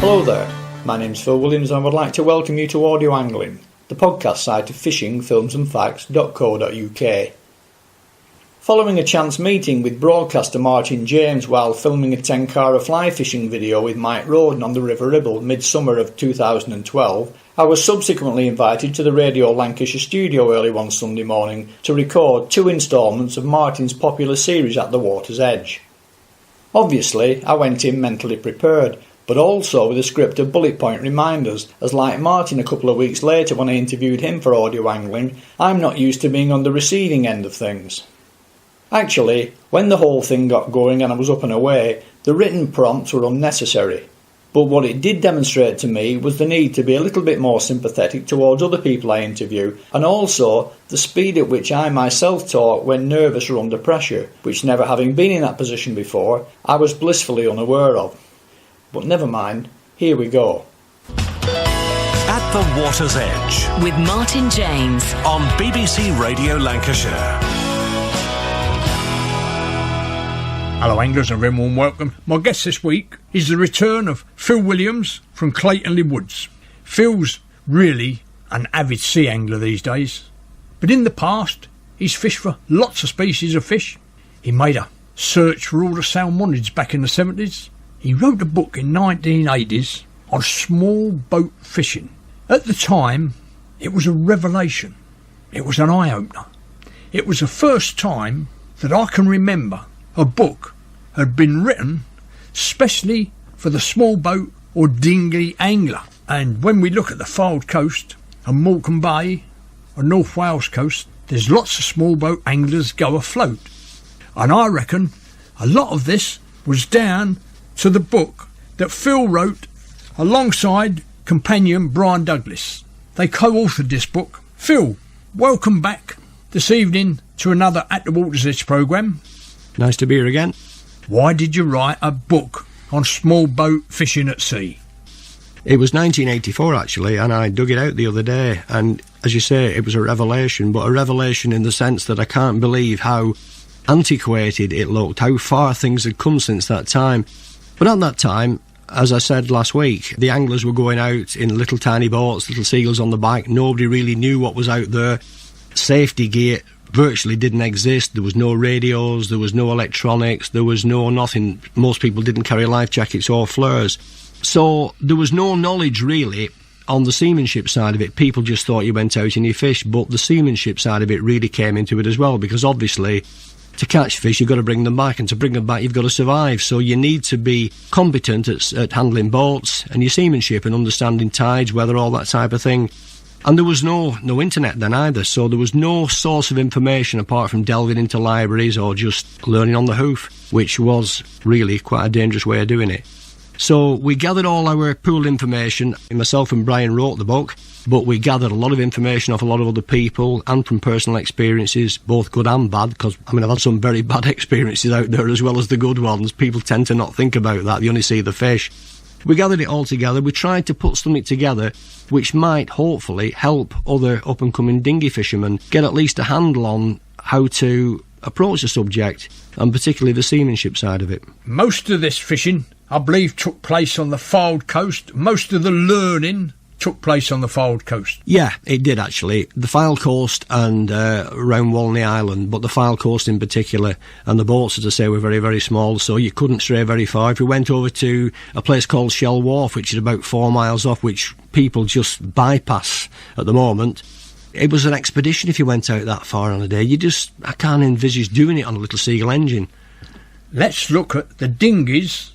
Hello there, my name's Phil Williams and I would like to welcome you to Audio Angling, the podcast site of fishingfilmsandfacts.co.uk. Following a chance meeting with broadcaster Martin James while filming a Tenkara fly fishing video with Mike Roden on the River Ribble midsummer of 2012, I was subsequently invited to the Radio Lancashire studio early one Sunday morning to record 2 instalments of Martin's popular series At the Water's Edge. Obviously, I went in mentally prepared, but also with a script of bullet point reminders, as like Martin a couple of weeks later when I interviewed him for Audio Angling, I'm not used to being on the receiving end of things. Actually, when the whole thing got going and I was up and away, the written prompts were unnecessary. But what it did demonstrate to me was the need to be a little bit more sympathetic towards other people I interview, and also the speed at which I myself talk when nervous or under pressure, which, never having been in that position before, I was blissfully unaware of. But never mind, here we go. At the Water's Edge with Martin James on BBC Radio Lancashire. Hello anglers, and a very warm welcome. My guest this week is the return of Phill Williams from Claytonley Woods. Phil's really an avid sea angler these days, but in the past he's fished for lots of species of fish. He made a search for all the salmonids back in the 70s. He wrote a book in 1980s on small boat fishing. At the time, it was a revelation. It was an eye-opener. It was the first time that I can remember a book had been written specially for the small boat or dinghy angler. And when we look at the Fylde coast and Morecambe Bay or North Wales coast, there's lots of small boat anglers go afloat. And I reckon a lot of this was down to the book that Phill wrote alongside companion Brian Douglas. They co-authored this book. Phill, welcome back this evening to another At the Water's Edge programme. Nice to be here again. Why did you write a book on small boat fishing at sea? It was 1984 actually, and I dug it out the other day, and as you say, it was a revelation, but a revelation in the sense that I can't believe how antiquated it looked, how far things had come since that time. But at that time, as I said last week, the anglers were going out in little tiny boats, little seagulls on the back. Nobody really knew what was out there. Safety gear virtually didn't exist. There was no radios, there was no electronics, there was no nothing. Most people didn't carry life jackets or flares. So there was no knowledge really on the seamanship side of it. People just thought you went out and you fished, but the seamanship side of it really came into it as well, because obviously to catch fish, you've got to bring them back, and to bring them back, you've got to survive. So you need to be competent at handling boats and your seamanship and understanding tides, weather, all that type of thing. And there was no internet then either, so there was no source of information apart from delving into libraries or just learning on the hoof, which was really quite a dangerous way of doing it. So we gathered all our pooled information. Myself and Brian wrote the book, but we gathered a lot of information off a lot of other people and from personal experiences, both good and bad, because I've had some very bad experiences out there as well as the good ones. People tend to not think about that, they only see the fish. We gathered it all together. We tried to put something together which might hopefully help other up-and-coming dinghy fishermen get at least a handle on how to approach the subject, and particularly the seamanship side of it. Most of this fishing, I believe, took place on the Fylde coast. Most of the learning took place on the Fylde coast. Yeah, it did actually. The Phill coast and around Walney Island, but the Phill coast in particular. And the boats, as I say, were very, very small, so you couldn't stray very far. If we went over to a place called Shell Wharf, which is about 4 miles off, which people just bypass at the moment, it was an expedition if you went out that far on a day. I can't envisage doing it on a little Seagull engine. Let's look at the dinghies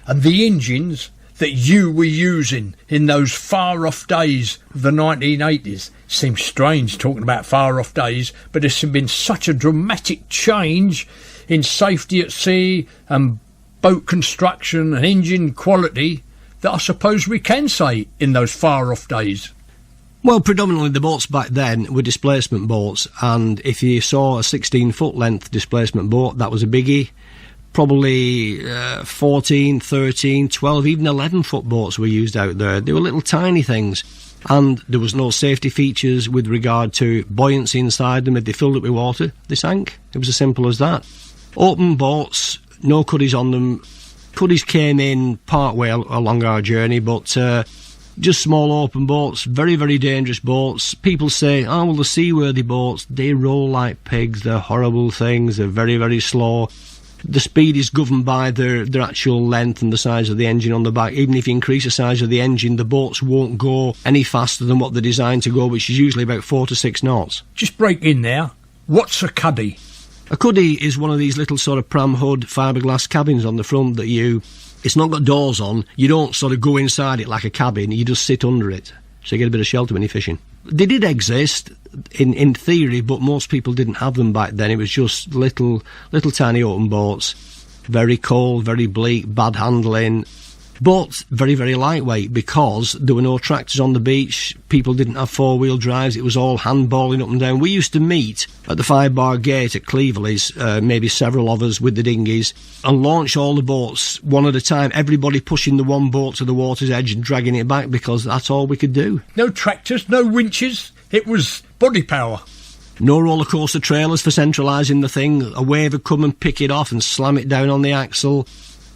and the engines that you were using in those far-off days of the 1980s. Seems strange talking about far-off days, but there's been such a dramatic change in safety at sea and boat construction and engine quality that I suppose we can say in those far-off days. Well, predominantly the boats back then were displacement boats, and if you saw a 16-foot length displacement boat, that was a biggie. Probably 14, 13, 12, even 11-foot boats were used out there. They were little tiny things, and there was no safety features with regard to buoyancy inside them. If they filled up with water, they sank. It was as simple as that. Open boats, no cuddies on them, Cuddies came in part way along our journey, but just small open boats, very, very dangerous boats. People say, oh, well, the seaworthy boats, they roll like pigs, they're horrible things, they're very, very slow. The speed is governed by their actual length and the size of the engine on the back. Even if you increase the size of the engine, the boats won't go any faster than what they're designed to go, which is usually about 4 to 6 knots. Just break in there. What's a cuddy? A cuddy is one of these little sort of pram hood fiberglass cabins on the front that it's not got doors on. You don't sort of go inside it like a cabin, you just sit under it. So you get a bit of shelter when you're fishing. They did exist in theory, but most people didn't have them back then. It was just little tiny open boats. Very cold, very bleak, bad handling. But very, very lightweight because there were no tractors on the beach. People didn't have four-wheel drives. It was all handballing up and down. We used to meet at the 5-bar gate at Cleverley's, maybe several of us with the dinghies, and launch all the boats one at a time, everybody pushing the one boat to the water's edge and dragging it back because that's all we could do. No tractors, no winches. It was body power. No roller coaster trailers for centralising the thing. A wave would come and pick it off and slam it down on the axle.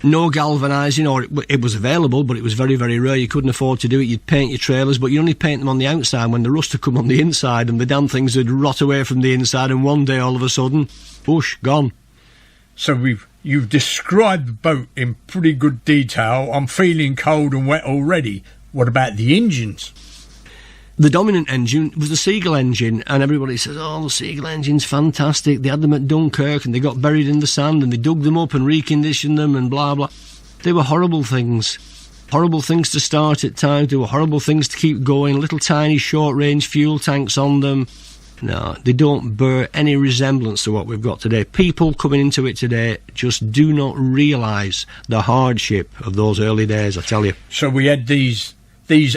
No galvanising, or it was available, but it was very, very rare. You couldn't afford to do it. You'd paint your trailers, but you only paint them on the outside when the rust would come on the inside, and the damn things would rot away from the inside, and one day, all of a sudden, whoosh, gone. So you've described the boat in pretty good detail. I'm feeling cold and wet already. What about the engines? The dominant engine was the Seagull engine, and everybody says, oh, the Seagull engine's fantastic. They had them at Dunkirk and they got buried in the sand and they dug them up and reconditioned them and blah, blah. They were horrible things. Horrible things to start at times. They were horrible things to keep going. Little tiny short-range fuel tanks on them. No, they don't bear any resemblance to what we've got today. People coming into it today just do not realise the hardship of those early days, I tell you. So we had these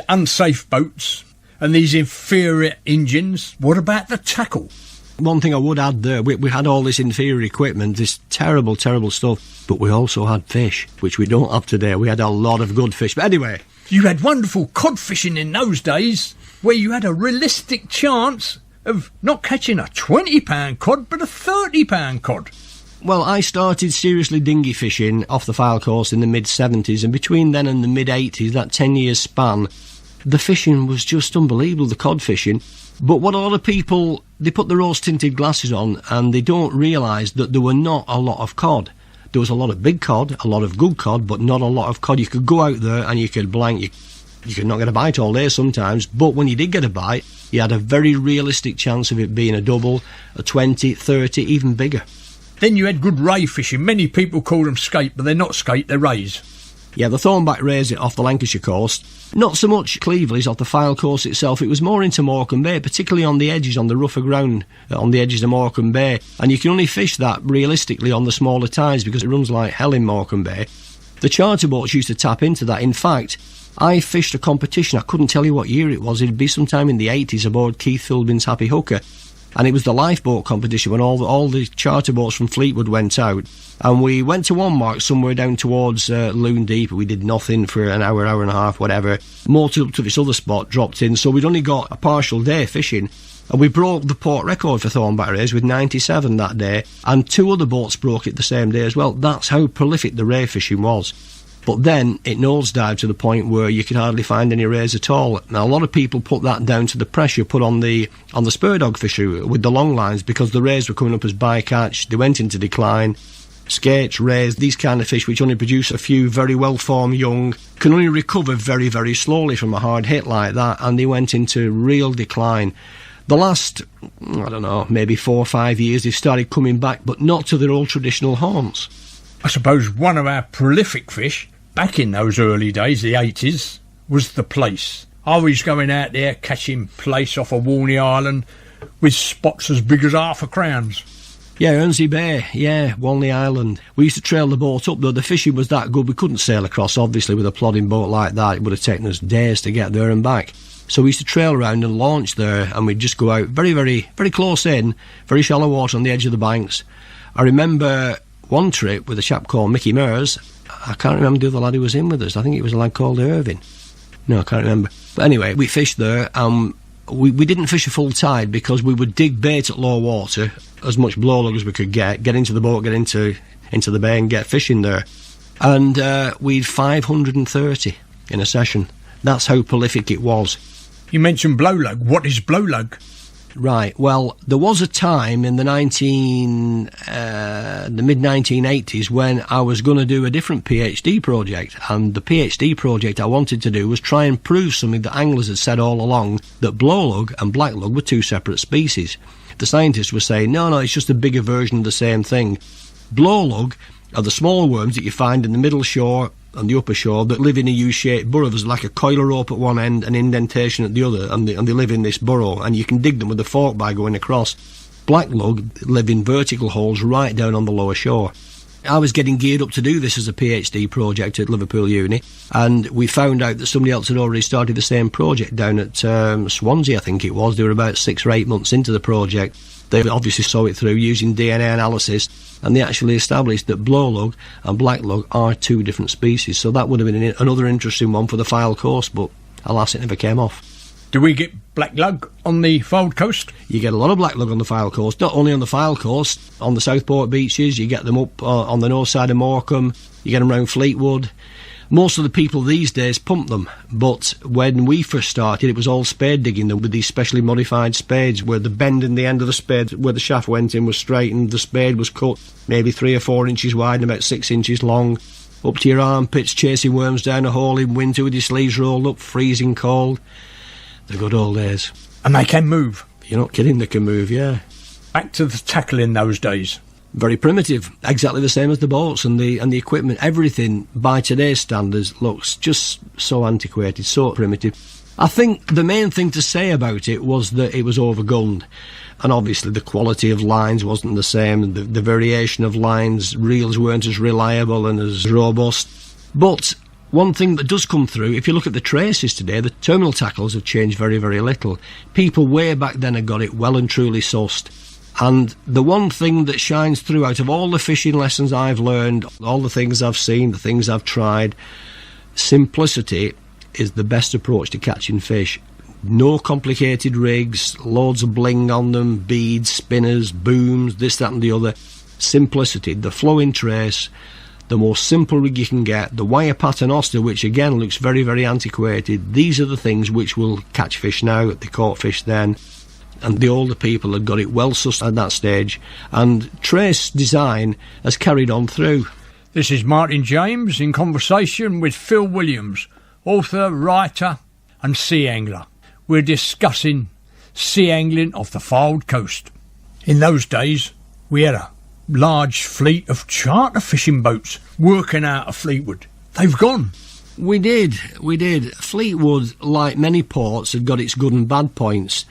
unsafe boats and these inferior engines. What about the tackle? One thing I would add there, we had all this inferior equipment, this terrible, terrible stuff, but we also had fish, which we don't have today. We had a lot of good fish. But anyway... You had wonderful cod fishing in those days, where you had a realistic chance of not catching a £20 cod, but a £30 cod. Well, I started seriously dinghy fishing off the Phill coast in the mid-70s, and between then and the mid-80s, that 10-year span... The fishing was just unbelievable, the cod fishing. But what a lot of people, they put the rose-tinted glasses on and they don't realise that there were not a lot of cod. There was a lot of big cod, a lot of good cod, but not a lot of cod. You could go out there and you could blank, you could not get a bite all day sometimes, but when you did get a bite, you had a very realistic chance of it being a double, a 20, 30, even bigger. Then you had good ray fishing. Many people call them skate, but they're not skate, they're rays. Yeah, the thornback rays off the Lancashire coast. Not so much Cleverley's off the Phill coast itself. It was more into Morecambe Bay, particularly on the edges, on the rougher ground, on the edges of Morecambe Bay. And you can only fish that realistically on the smaller tides because it runs like hell in Morecambe Bay. The charter boats used to tap into that. In fact, I fished a competition. I couldn't tell you what year it was. It'd be sometime in the 80s aboard Keith Philbin's Happy Hooker. And it was the lifeboat competition when all the charter boats from Fleetwood went out. And we went to one mark somewhere down towards Loon Deep. We did nothing for an hour and a half, whatever. Motored up to this other spot, dropped in. So we'd only got a partial day fishing. And we broke the port record for thornback rays with 97 that day. And 2 other boats broke it the same day as well. That's how prolific the ray fishing was. But then it nosedived to the point where you could hardly find any rays at all. Now, a lot of people put that down to the pressure put on the spur dog fishery with the long lines because the rays were coming up as bycatch. They went into decline. Skates, rays, these kind of fish which only produce a few very well-formed young can only recover very, very slowly from a hard hit like that, and they went into real decline. The last, I don't know, maybe 4 or 5 years they've started coming back, but not to their old traditional haunts. I suppose one of our prolific fish back in those early days, the 80s, was the plaice. I was going out there catching plaice off of Walney Island with spots as big as £5 Yeah, Ernsey Bay, yeah, Walney Island. We used to trail the boat up, though the fishing was that good we couldn't sail across, obviously, with a plodding boat like that. It would have taken us days to get there and back. So we used to trail around and launch there, and we'd just go out very, very, very close in, very shallow water on the edge of the banks. I remember one trip with a chap called Mickey Mears. I can't remember the other lad who was in with us. I think it was a lad called Irving. No, I can't remember. But anyway, we fished there. We didn't fish a full tide because we would dig bait at low water, as much blow lug as we could get into the boat, get into the bay and get fishing there. And we'd 530 in a session. That's how prolific it was. You mentioned blowlug. What is blowlug? Right, well, there was a time in the mid-1980s when I was going to do a different PhD project, and the PhD project I wanted to do was try and prove something that anglers had said all along, that blowlug and blacklug were two separate species. The scientists were saying, no, it's just a bigger version of the same thing. Blowlug are the small worms that you find in the middle shore and the upper shore that live in a U-shaped burrow. There's like a coil of rope at one end, an indentation at the other, and they live in this burrow, and you can dig them with a fork by going across. Blacklug live in vertical holes right down on the lower shore. I was getting geared up to do this as a PhD project at Liverpool Uni, and we found out that somebody else had already started the same project down at Swansea, I think it was. They were about 6 or 8 months into the project. They obviously saw it through using DNA analysis, and they actually established that blowlug and blacklug are two different species. So that would have been another interesting one for the Phill course, but alas, it never came off. Do we get blacklug on the Phill coast? You get a lot of blacklug on the Phill coast, not only on the Phill coast, on the Southport beaches, you get them up on the north side of Morecambe, you get them around Fleetwood. Most of the people these days pump them, but when we first started, it was all spade digging them with these specially modified spades, where the bend in the end of the spade, where the shaft went in, was straightened. The spade was cut maybe 3 or 4 inches wide and about 6 inches long, up to your armpits, chasing worms down a hole in winter with your sleeves rolled up, freezing cold. The good old days. And they can move. You're not kidding, they can move, yeah. Back to the tackle in those days. Very primitive, exactly the same as the boats and the equipment. Everything by today's standards looks just so antiquated, so primitive. I think the main thing to say about it was that it was overgunned, and obviously the quality of lines wasn't the same, the variation of lines, reels weren't as reliable and as robust. But one thing that does come through, if you look at the traces today, the terminal tackles have changed very, very little. People way back then had got it well and truly sussed. And the one thing that shines through out of all the fishing lessons I've learned, all the things I've seen, the things I've tried, simplicity is the best approach to catching fish. No complicated rigs, loads of bling on them, beads, spinners, booms, this, that and the other. Simplicity, the flowing trace, the more simple rig you can get, the wire pattern Oster, which again looks very, very antiquated. These are the things which will catch fish now. They caught fish then. And the older people had got it well sussed at that stage, and trace design has carried on through. This is Martin James in conversation with Phill Williams, author, writer and sea angler. We're discussing sea angling off the Phill coast. In those days, we had a large fleet of charter fishing boats working out of Fleetwood. They've gone. We did. Fleetwood, like many ports, had got its good and bad points.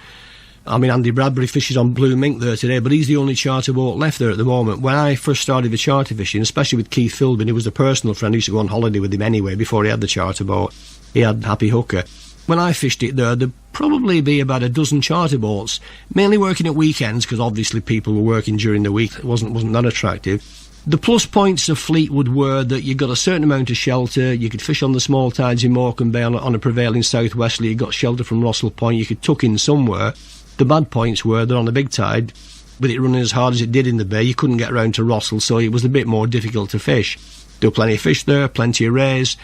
I mean, Andy Bradbury fishes on Blue Mink there today, but he's the only charter boat left there at the moment. When I first started the charter fishing, especially with Keith Philbin, who was a personal friend, I used to go on holiday with him anyway before he had the charter boat. He had Happy Hooker. When I fished it there'd probably be about a dozen charter boats, mainly working at weekends, because obviously people were working during the week. It wasn't that attractive. The plus points of Fleetwood were that you got a certain amount of shelter, you could fish on the small tides in Morecambe Bay on a prevailing southwesterly, you got shelter from Russell Point, you could tuck in somewhere. The bad points were that on a big tide, with it running as hard as it did in the bay, you couldn't get around to Russell, so it was a bit more difficult to fish. There were plenty of fish there, plenty of rays,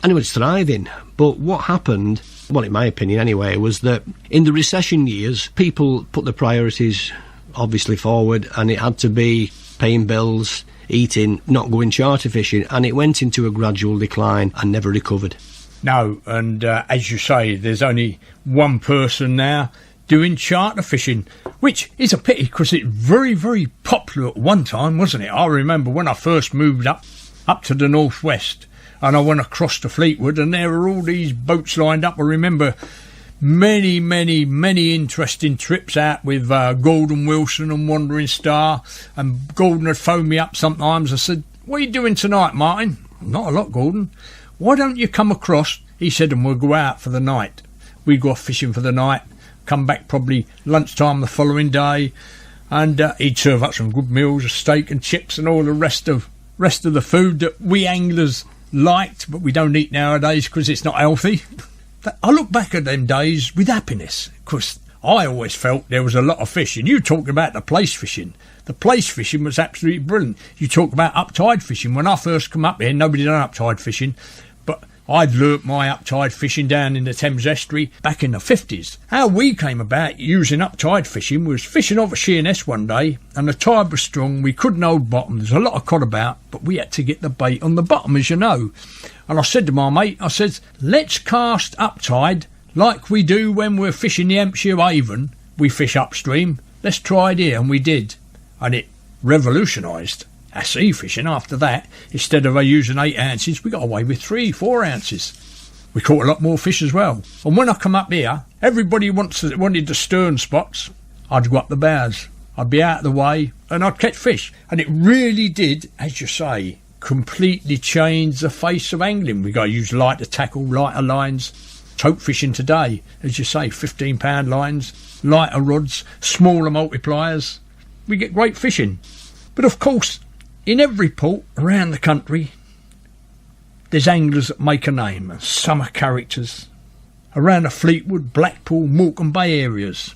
and it was thriving. But what happened, well, in my opinion anyway, was that in the recession years, people put their priorities obviously forward, and it had to be paying bills, eating, not going charter fishing, and it went into a gradual decline and never recovered. No, and as you say, there's only one person now doing charter fishing, which is a pity because it's very, very popular at one time, wasn't it? I remember when I first moved up to the northwest and I went across to Fleetwood and there were all these boats lined up. I remember many, many, many interesting trips out with Gordon Wilson and Wandering Star, and Gordon would phone me up sometimes. I said, "What are you doing tonight, Martin?" "Not a lot, Gordon." "Why don't you come across?" He said, "and we'll go out for the night." We'd go off fishing for the night, come back probably lunchtime the following day, and he'd serve up some good meals, a steak and chips and all the rest of the food that we anglers liked, but we don't eat nowadays because it's not healthy. I look back at them days with happiness, because I always felt there was a lot of fish, and you talked about the place fishing. the place fishing was absolutely brilliant. You talk about up-tide fishing. When I first come up here, nobody done up-tide fishing, but I'd learnt my up-tide fishing down in the Thames estuary back in the 50s. How we came about using up-tide fishing was fishing off a Sheerness one day, and the tide was strong, we couldn't hold bottom, there's a lot of cod about, but we had to get the bait on the bottom, as you know. And I said to my mate, I said, let's cast up-tide like we do when we're fishing the Hampshire Avon. We fish upstream, let's try it here, and we did. And it revolutionised our sea fishing after that. Instead of using 8 ounces, we got away with 3-4 ounces. We caught a lot more fish as well. And when I come up here, everybody wanted the stern spots. I'd go up the bows. I'd be out of the way and I'd catch fish. And it really did, as you say, completely change the face of angling. We got to use lighter tackle, lighter lines. Tope fishing today, as you say, 15-pound lines, lighter rods, smaller multipliers. We get great fishing. But of course, in every port around the country, there's anglers that make a name, and some are characters. Around the Fleetwood, Blackpool, Morecambe Bay areas,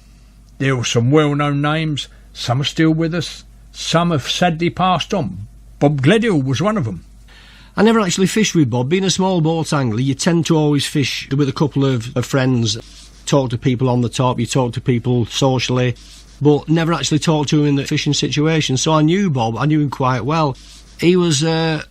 there are some well-known names. Some are still with us, some have sadly passed on. Bob Gledhill was one of them. I never actually fished with Bob. Being a small boat angler, you tend to always fish with a couple of friends, talk to people on the top, you talk to people socially, but never actually talked to him in the fishing situation. So I knew Bob, I knew him quite well. He was, how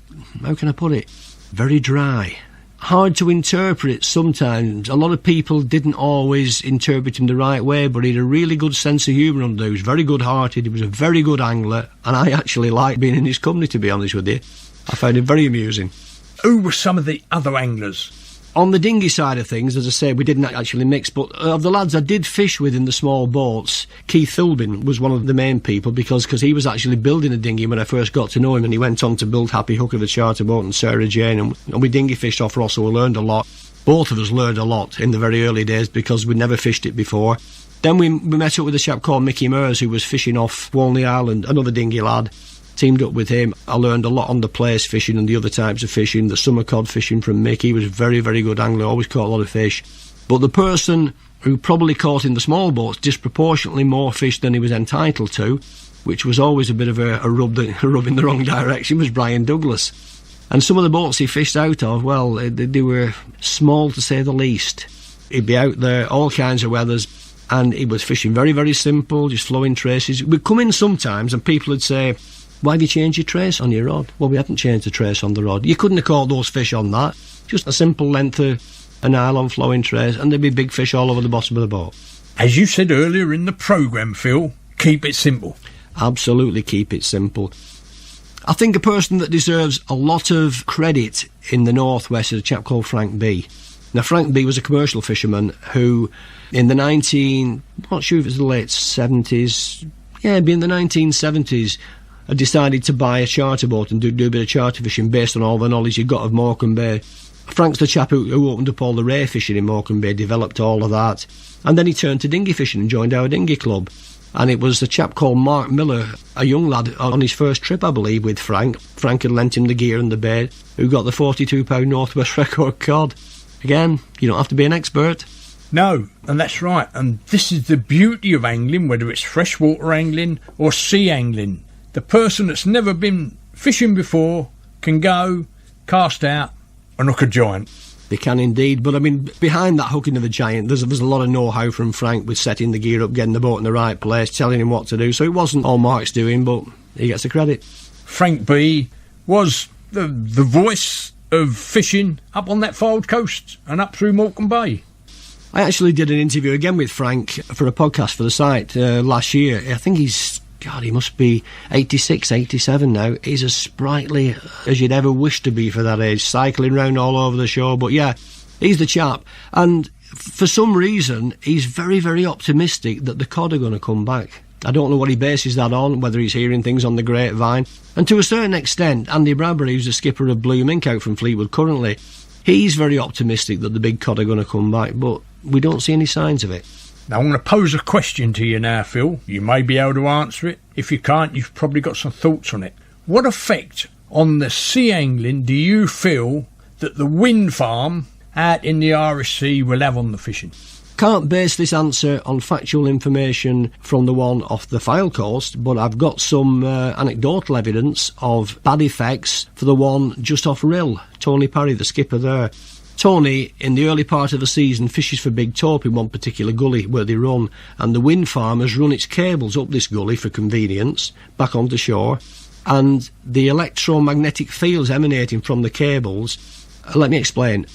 can I put it, very dry. Hard to interpret sometimes. A lot of people didn't always interpret him the right way, but he had a really good sense of humour under. He was very good-hearted, he was a very good angler, and I actually liked being in his company, to be honest with you. I found him very amusing. Who were some of the other anglers? On the dinghy side of things, as I say, we didn't actually mix, but of the lads I did fish with in the small boats, Keith Philbin was one of the main people because he was actually building a dinghy when I first got to know him, and he went on to build Happy Hooker, the charter boat, and Sarah Jane, and we dinghy fished off Ross, so we learned a lot. Both of us learned a lot in the very early days because we'd never fished it before. Then we met up with a chap called Mickey Mears who was fishing off Walney Island, another dinghy lad. Teamed up with him. I learned a lot on the place fishing and the other types of fishing, the summer cod fishing from Mick. He was a very, very good angler, always caught a lot of fish. But the person who probably caught in the small boats disproportionately more fish than he was entitled to, which was always a bit of a rub in the wrong direction, was Brian Douglas. And some of the boats he fished out of, well, they were small to say the least. He'd be out there, all kinds of weathers, and he was fishing very, very simple, just flowing traces. We'd come in sometimes and people would say, why have you changed your trace on your rod? Well, we haven't changed the trace on the rod. You couldn't have caught those fish on that. Just a simple length of a nylon flowing trace, and there'd be big fish all over the bottom of the boat. As you said earlier in the programme, Phil, keep it simple. Absolutely keep it simple. I think a person that deserves a lot of credit in the northwest is a chap called Frank B. Now, Frank B was a commercial fisherman who, in the I'm not sure if it was the late 70s, it'd be in the 1970s, had decided to buy a charter boat and do a bit of charter fishing based on all the knowledge he got of Morecambe Bay. Frank's the chap who opened up all the ray fishing in Morecambe Bay, developed all of that, and then he turned to dinghy fishing and joined our dinghy club. And it was a chap called Mark Miller, a young lad on his first trip, I believe, with Frank. Frank had lent him the gear and the bait, who got the 42-pound Northwest record cod. Again, you don't have to be an expert. No, and that's right, and this is the beauty of angling, whether it's freshwater angling or sea angling. The person that's never been fishing before can go, cast out, and hook a giant. They can indeed, but I mean, behind that hooking of a giant, there's a lot of know-how from Frank with setting the gear up, getting the boat in the right place, telling him what to do. So it wasn't all Mark's doing, but he gets the credit. Frank B was the voice of fishing up on that Fylde coast and up through Morecambe Bay. I actually did an interview again with Frank for a podcast for the site last year. I think he must be 86, 87 now. He's as sprightly as you'd ever wish to be for that age, cycling round all over the shore. But yeah, he's the chap. And for some reason, he's very, very optimistic that the cod are going to come back. I don't know what he bases that on, whether he's hearing things on the grapevine. And to a certain extent, Andy Bradbury, who's the skipper of Blue Mink out from Fleetwood currently, he's very optimistic that the big cod are going to come back, but we don't see any signs of it. Now, I'm going to pose a question to you now, Phil. You may be able to answer it. If you can't, you've probably got some thoughts on it. What effect on the sea angling do you feel that the wind farm out in the Irish Sea will have on the fishing? Can't base this answer on factual information from the one off the Phill coast, but I've got some anecdotal evidence of bad effects for the one just off Rhyl. Tony Parry, the skipper there. Tony, in the early part of the season, fishes for big taupe in one particular gully where they run, and the wind farm has run its cables up this gully for convenience, back onto shore, and the electromagnetic fields emanating from the cables, let me explain.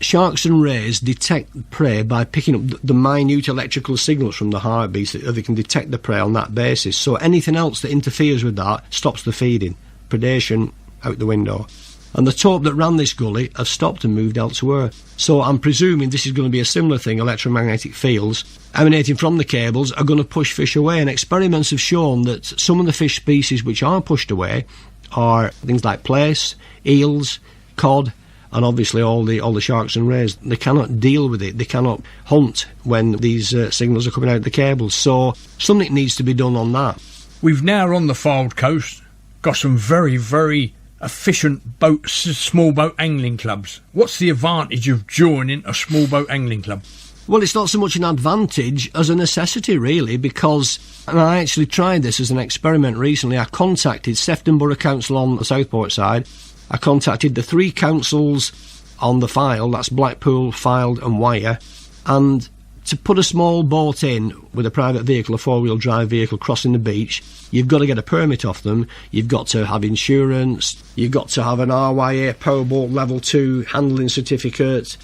Sharks and rays detect prey by picking up the minute electrical signals from the heartbeats. They can detect the prey on that basis. So anything else that interferes with that stops the feeding. Predation out the window. And the taupe that ran this gully have stopped and moved elsewhere. So I'm presuming this is going to be a similar thing. Electromagnetic fields emanating from the cables are going to push fish away. And experiments have shown that some of the fish species which are pushed away are things like plaice, eels, cod, and obviously all the sharks and rays. They cannot deal with it. They cannot hunt when these signals are coming out of the cables. So something needs to be done on that. We've now on the Phill coast got some very, very efficient small boat angling clubs. What's the advantage of joining a small boat angling club? Well, it's not so much an advantage as a necessity, really, because, and I actually tried this as an experiment recently, I contacted Sefton Borough Council on the Southport side. I contacted the 3 councils on the Phill, that's Blackpool, Fylde and Wyre, and to put a small boat in with a private vehicle, a 4-wheel drive vehicle crossing the beach, you've got to get a permit off them, you've got to have insurance, you've got to have an RYA Powerboat Level 2 handling certificate.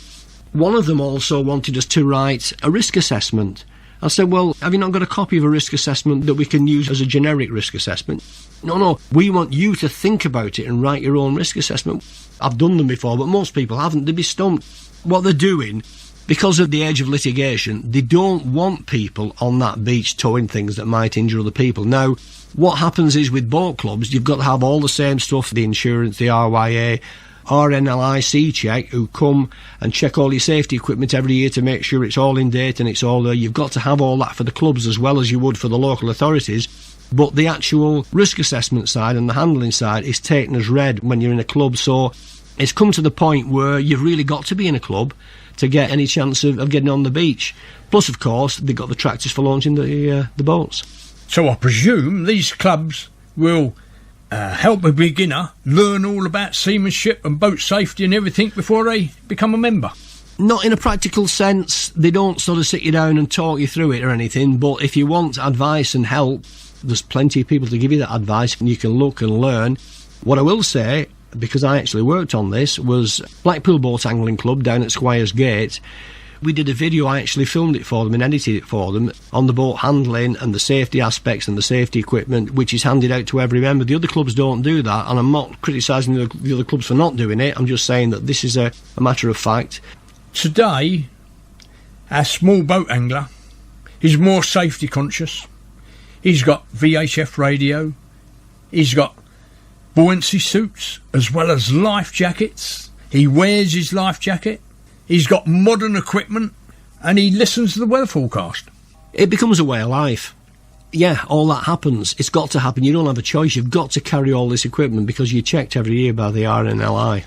One of them also wanted us to write a risk assessment. I said, well, have you not got a copy of a risk assessment that we can use as a generic risk assessment? No, we want you to think about it and write your own risk assessment. I've done them before, but most people haven't. They'd be stumped. What they're doing, because of the age of litigation, they don't want people on that beach towing things that might injure other people. Now, what happens is with boat clubs, you've got to have all the same stuff, the insurance, the RYA, RNLIC check, who come and check all your safety equipment every year to make sure it's all in date and it's all there. You've got to have all that for the clubs as well as you would for the local authorities. But the actual risk assessment side and the handling side is taken as read when you're in a club. So it's come to the point where you've really got to be in a club to get any chance of getting on the beach. Plus, of course, they've got the tractors for launching the boats. So I presume these clubs will help a beginner learn all about seamanship and boat safety and everything before they become a member. Not in a practical sense. They don't sort of sit you down and talk you through it or anything, but if you want advice and help, there's plenty of people to give you that advice and you can look and learn. What I will say, because I actually worked on this, was Blackpool Boat Angling Club down at Squires Gate. We did a video, I actually filmed it for them and edited it for them, on the boat handling and the safety aspects and the safety equipment, which is handed out to every member. The other clubs don't do that, and I'm not criticising the other clubs for not doing it. I'm just saying that this is a matter of fact. Today, our small boat angler is more safety conscious. He's got VHF radio, he's got buoyancy suits as well as life jackets. He wears his life jacket. He's got modern equipment and he listens to the weather forecast. It becomes a way of life. Yeah, all that happens. It's got to happen. You don't have a choice. You've got to carry all this equipment because you're checked every year by the RNLI.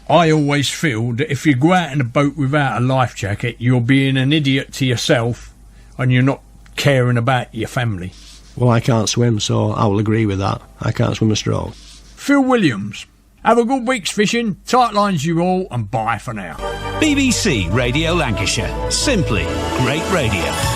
I always feel that if you go out in a boat without a life jacket, you're being an idiot to yourself and you're not caring about your family. Well, I can't swim, so I will agree with that. I can't swim a stroke. Phill Williams, have a good week's fishing, tight lines you all, and bye for now. BBC Radio Lancashire. Simply great radio.